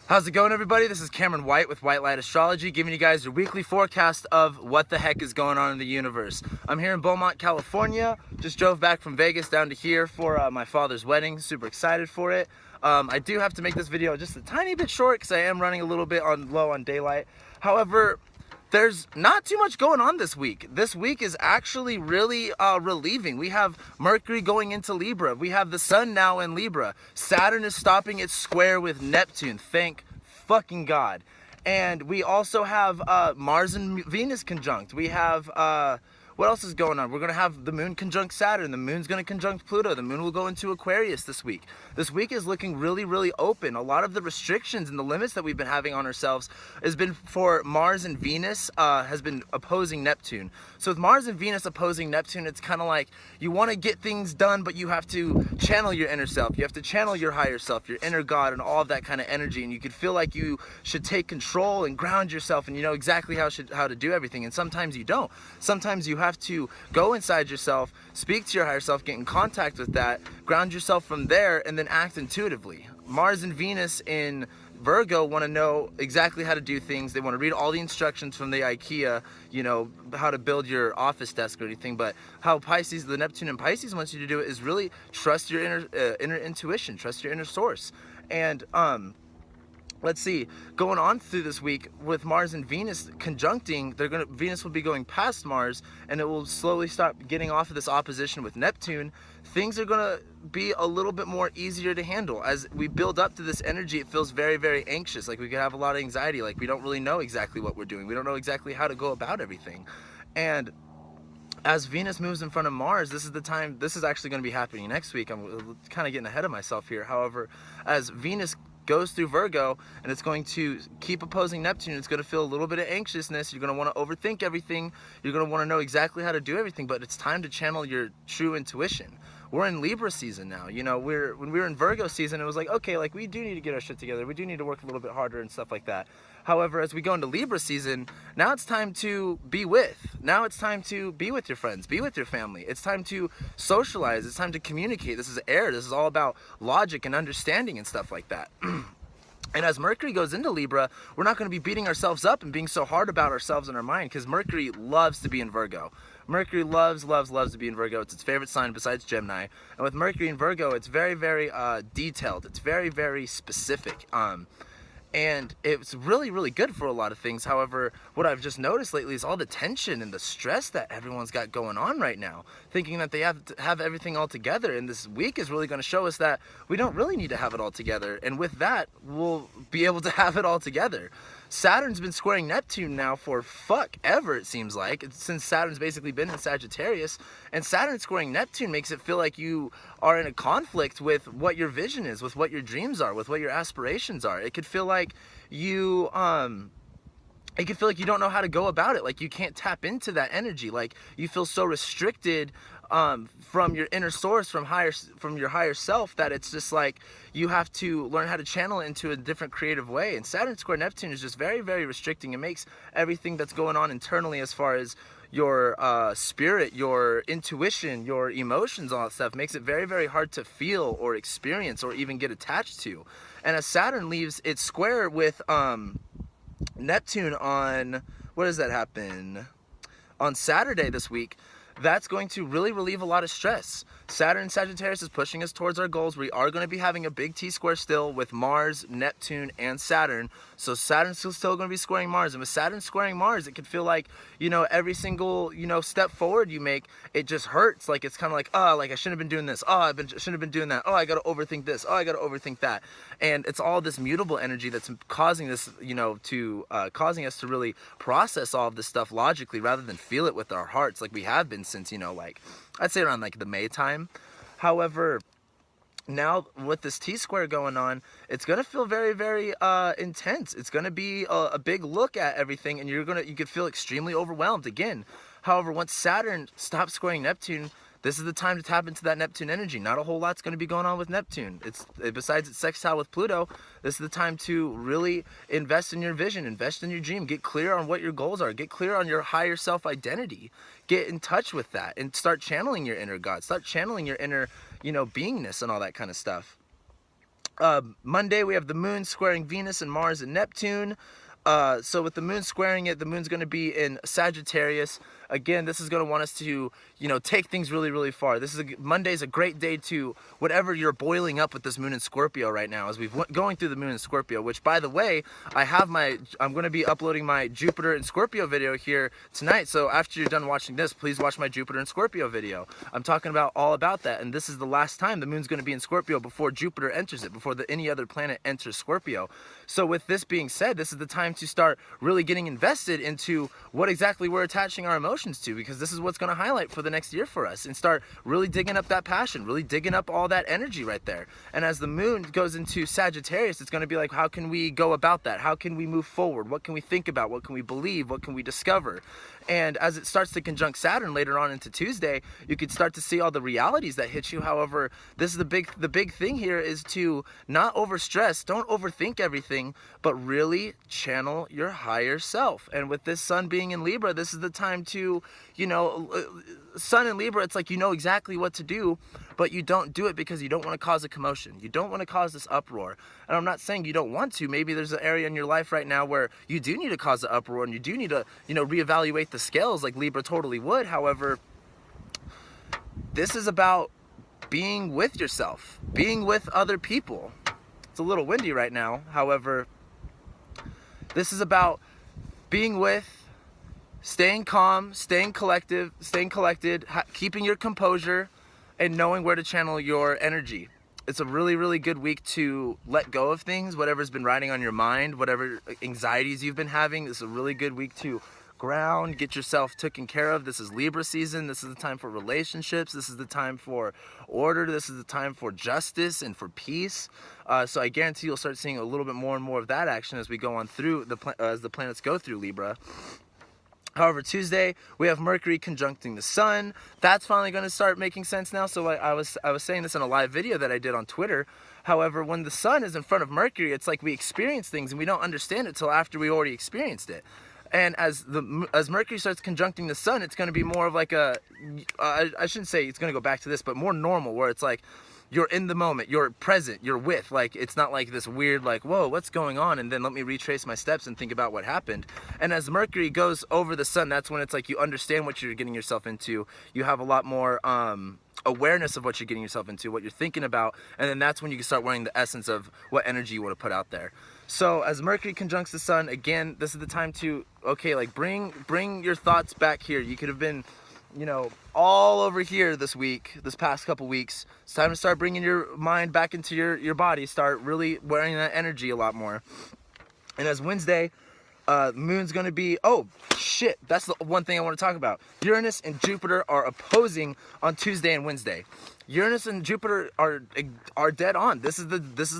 How's it going, everybody? This is Cameron White with White Light Astrology, giving you guys your weekly forecast of what the heck is going on in the universe. I'm here in Beaumont, California. Just drove back from Vegas down to here for my father's wedding. Super excited for it. I do have to make this video just a tiny bit short because I am running a little bit low on daylight. However, there's not too much going on this week. This week is actually really relieving. We have Mercury going into Libra. We have the sun now in Libra. Saturn is stopping its square with Neptune. Thank fucking God. And we also have Mars and Venus conjunct. We have, what else is going on? We're going to have the moon conjunct Saturn. The moon's going to conjunct Pluto. The moon will go into Aquarius this week. This week is looking really, really open. A lot of the restrictions and the limits that we've been having on ourselves has been for Mars and Venus has been opposing Neptune. So with Mars and Venus opposing Neptune, it's kind of like you want to get things done, but you have to channel your inner self. You have to channel your higher self, your inner God, and all of that kind of energy. And you could feel like you should take control and ground yourself, and you know exactly how to do everything. And sometimes you don't. Sometimes you have to go inside yourself, speak to your higher self, get in contact with that, ground yourself from there, and then act intuitively. Mars and Venus in Virgo want to know exactly how to do things. They want to read all the instructions from the IKEA, you know, how to build your office desk or anything. But how Pisces, the Neptune in Pisces wants you to do it is really trust your inner intuition, trust your inner source. And let's see, going on through this week with Mars and Venus conjuncting, Venus will be going past Mars, and it will slowly start getting off of this opposition with Neptune. Things are gonna be a little bit more easier to handle. As we build up to this energy, it feels very, very anxious. Like we could have a lot of anxiety, like we don't really know exactly what we're doing. We don't know exactly how to go about everything. And as Venus moves in front of Mars, this is the time, this is actually gonna be happening next week. I'm kind of getting ahead of myself here. However, as Venus goes through Virgo and it's going to keep opposing Neptune, it's going to feel a little bit of anxiousness. You're going to want to overthink everything. You're going to want to know exactly how to do everything, but it's time to channel your true intuition. We're in Libra season now. You know, when we were in Virgo season, it was like, okay, like we do need to get our shit together. We do need to work a little bit harder and stuff like that. However, as we go into Libra season, now it's time to be with. Now it's time to be with your friends, be with your family. It's time to socialize. It's time to communicate. This is air. This is all about logic and understanding and stuff like that. And as Mercury goes into Libra, we're not going to be beating ourselves up and being so hard about ourselves in our mind, because Mercury loves to be in Virgo. Mercury loves to be in Virgo. It's its favorite sign besides Gemini. And with Mercury in Virgo, it's very, very detailed. It's very, very specific. And it's really, really good for a lot of things. However, what I've just noticed lately is all the tension and the stress that everyone's got going on right now, thinking that they have to have everything all together. And this week is really going to show us that we don't really need to have it all together. And with that, we'll be able to have it all together. Saturn's been squaring Neptune now for fuck ever, it seems like, since Saturn's basically been in Sagittarius. And Saturn squaring Neptune makes it feel like you are in a conflict with what your vision is, with what your dreams are, with what your aspirations are. It could feel like you don't know how to go about it, like you can't tap into that energy, like you feel so restricted from your inner source, from your higher self, that it's just like you have to learn how to channel it into a different creative way. And Saturn square Neptune is just very, very restricting. It makes everything that's going on internally, as far as your spirit, your intuition, your emotions, all that stuff, makes it very, very hard to feel or experience or even get attached to. And as Saturn leaves its square with Neptune on, what does that happen? On Saturday this week, that's going to really relieve a lot of stress. Saturn in Sagittarius is pushing us towards our goals. We are going to be having a big T-square still with Mars, Neptune, and Saturn. So Saturn's still going to be squaring Mars. And with Saturn squaring Mars, it could feel like, you know, every single, you know, step forward you make, it just hurts. Like, it's kind of like, oh, like I shouldn't have been doing this. Oh, shouldn't have been doing that. Oh, I got to overthink this. Oh, I got to overthink that. And it's all this mutable energy that's causing this, you know, causing us to really process all of this stuff logically rather than feel it with our hearts, like we have been since, you know, like I'd say around like the May time. However, now with this T-square going on, it's going to feel very, very intense. It's going to be a big look at everything, and you could feel extremely overwhelmed again. However, once Saturn stops squaring Neptune, this is the time to tap into that Neptune energy. Not a whole lot's going to be going on with Neptune. Besides its sextile with Pluto, this is the time to really invest in your vision, invest in your dream, get clear on what your goals are, get clear on your higher self identity, get in touch with that, and start channeling your inner God, start channeling your inner, you know, beingness and all that kind of stuff. Monday, we have the moon squaring Venus and Mars and Neptune. So with the moon squaring it, the moon's going to be in Sagittarius. Again, this is going to want us to, take things really, really far. Monday's a great day to whatever you're boiling up with this moon in Scorpio right now, as we've going through the moon in Scorpio, which, by the way, I'm going to be uploading my Jupiter and Scorpio video here tonight. So after you're done watching this, please watch my Jupiter and Scorpio video. I'm talking about all about that. And this is the last time the moon's going to be in Scorpio before Jupiter enters it, before any other planet enters Scorpio. So with this being said, this is the time to start really getting invested into what exactly we're attaching our emotions to, because this is what's going to highlight for the next year for us, and start really digging up that passion, really digging up all that energy right there. And as the moon goes into Sagittarius, it's going to be like, how can we go about that? How can we move forward? What can we think about? What can we believe? What can we discover? And as it starts to conjunct Saturn later on into Tuesday, you could start to see all the realities that hit you. However, this is the big thing here is to not overstress, don't overthink everything, but really channel your higher self. And with this sun being in Libra, this is the time to, sun in Libra, it's like you know exactly what to do, but you don't do it because you don't want to cause a commotion. You don't want to cause this uproar. And I'm not saying you don't want to. Maybe there's an area in your life right now where you do need to cause an uproar, and you do need to, reevaluate the scales like Libra totally would. However, this is about being with yourself, being with other people. It's a little windy right now. However, this is about being with, staying calm, staying collected, keeping your composure, and knowing where to channel your energy. It's a really, really good week to let go of things, whatever's been riding on your mind, whatever anxieties you've been having. This is a really good week to ground, get yourself taken care of. This is Libra season. This is the time for relationships. This is the time for order. This is the time for justice and for peace. So I guarantee you'll start seeing a little bit more and more of that action as we go on through as the planets go through Libra. However, Tuesday, we have Mercury conjuncting the Sun. That's finally going to start making sense now. So I was saying this in a live video that I did on Twitter. However, when the Sun is in front of Mercury, it's like we experience things and we don't understand it till after we already experienced it. And as Mercury starts conjuncting the Sun, it's going to be more of like I shouldn't say it's going to go back to this, but more normal, where it's like, you're in the moment, you're present, you're with, like, it's not like this weird, like, whoa, what's going on? And then let me retrace my steps and think about what happened. And as Mercury goes over the Sun, that's when it's like you understand what you're getting yourself into. You have a lot more awareness of what you're getting yourself into, what you're thinking about, and then that's when you can start wearing the essence of what energy you want to put out there. So as Mercury conjuncts the Sun, again, this is the time to, okay, like, bring your thoughts back here. You could have been, all over here this past couple weeks. It's time to start bringing your mind back into your body, start really wearing that energy a lot more. And as Wednesday, moon's going to be, oh shit, that's the one thing I want to talk about. Uranus and Jupiter are opposing on Tuesday and Wednesday. Uranus and Jupiter are dead on. This is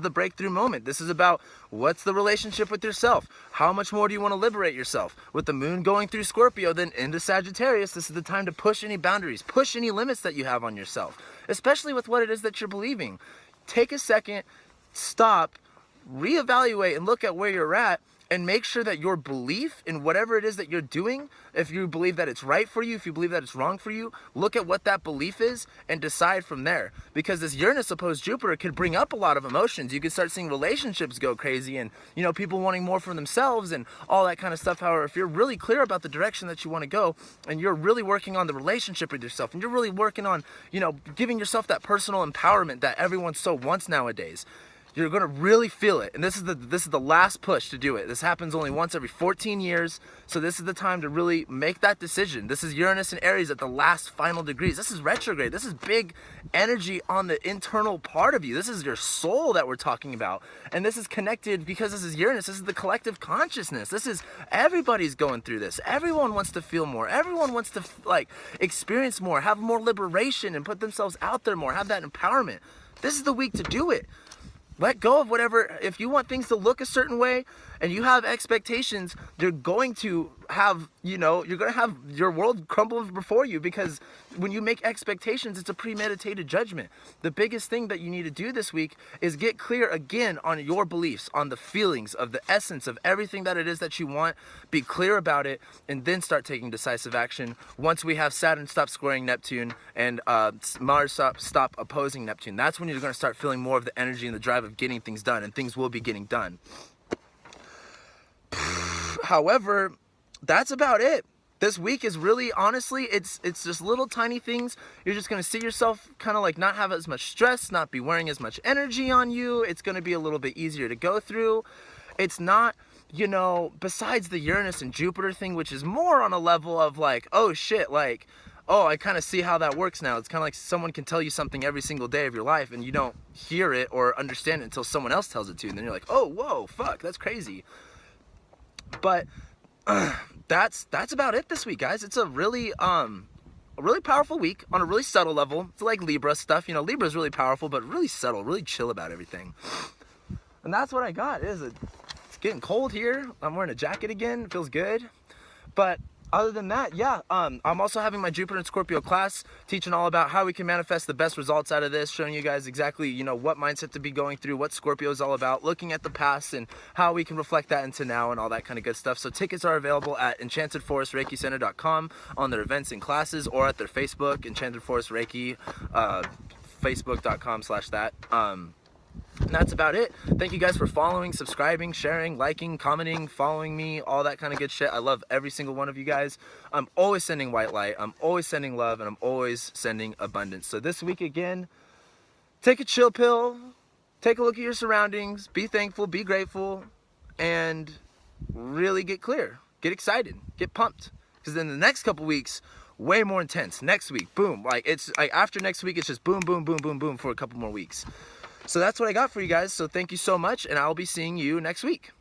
the breakthrough moment. This is about what's the relationship with yourself. How much more do you want to liberate yourself? With the moon going through Scorpio, then into Sagittarius, this is the time to push any boundaries, push any limits that you have on yourself, especially with what it is that you're believing. Take a second, stop, reevaluate, and look at where you're at, and make sure that your belief in whatever it is that you're doing, if you believe that it's right for you, if you believe that it's wrong for you, look at what that belief is and decide from there. Because this Uranus opposed Jupiter could bring up a lot of emotions. You could start seeing relationships go crazy and, people wanting more for themselves and all that kind of stuff. However, if you're really clear about the direction that you want to go, and you're really working on the relationship with yourself, and you're really working on, giving yourself that personal empowerment that everyone so wants nowadays, you're going to really feel it. And this is the last push to do it. This happens only once every 14 years. So this is the time to really make that decision. This is Uranus and Aries at the last final degrees. This is retrograde. This is big energy on the internal part of you. This is your soul that we're talking about. And this is connected because this is Uranus. This is the collective consciousness. This is, everybody's going through this. Everyone wants to feel more. Everyone wants to experience more, have more liberation and put themselves out there more, have that empowerment. This is the week to do it. Let go of whatever. If you want things to look a certain way and you have expectations, you're going to have, you're going to have your world crumble before you, because when you make expectations, it's a premeditated judgment. The biggest thing that you need to do this week is get clear again on your beliefs, on the feelings of the essence of everything that it is that you want. Be clear about it, and then start taking decisive action. Once we have Saturn stop squaring Neptune and Mars stop opposing Neptune, that's when you're going to start feeling more of the energy and the drive of of getting things done, and things will be getting done. However, that's about it. This week is really, honestly, it's just little tiny things. You're just gonna see yourself kind of like not have as much stress, not be wearing as much energy on you. It's gonna be a little bit easier to go through. It's not, you know, besides the Uranus and Jupiter thing, which is more on a level of like, oh shit, like, oh, I kind of see how that works now. It's kind of like someone can tell you something every single day of your life and you don't hear it or understand it until someone else tells it to you. And then you're like, oh, whoa, fuck, that's crazy. But that's about it this week, guys. It's a really powerful week on a really subtle level. It's like Libra stuff. You know, Libra's really powerful, but really subtle, really chill about everything. And that's what I got. It's getting cold here. I'm wearing a jacket again. It feels good. But other than that, yeah, I'm also having my Jupiter and Scorpio class, teaching all about how we can manifest the best results out of this, showing you guys exactly, you know, what mindset to be going through, what Scorpio is all about, looking at the past and how we can reflect that into now and all that kind of good stuff. So tickets are available at enchantedforestreikicenter.com on their events and classes, or at their Facebook, Enchanted Forest Reiki, facebook.com/that. And that's about it. Thank you guys for following, subscribing, sharing, liking, commenting, following me, all that kind of good shit. I love every single one of you guys. I'm always sending white light. I'm always sending love, and I'm always sending abundance. So this week again, take a chill pill, take a look at your surroundings, be thankful, be grateful, and really get clear, get excited, get pumped. Because then the next couple weeks, way more intense. Next week, boom. Like, it's like after next week, it's just boom, boom, boom, boom, boom for a couple more weeks. So that's what I got for you guys. So thank you so much, and I'll be seeing you next week.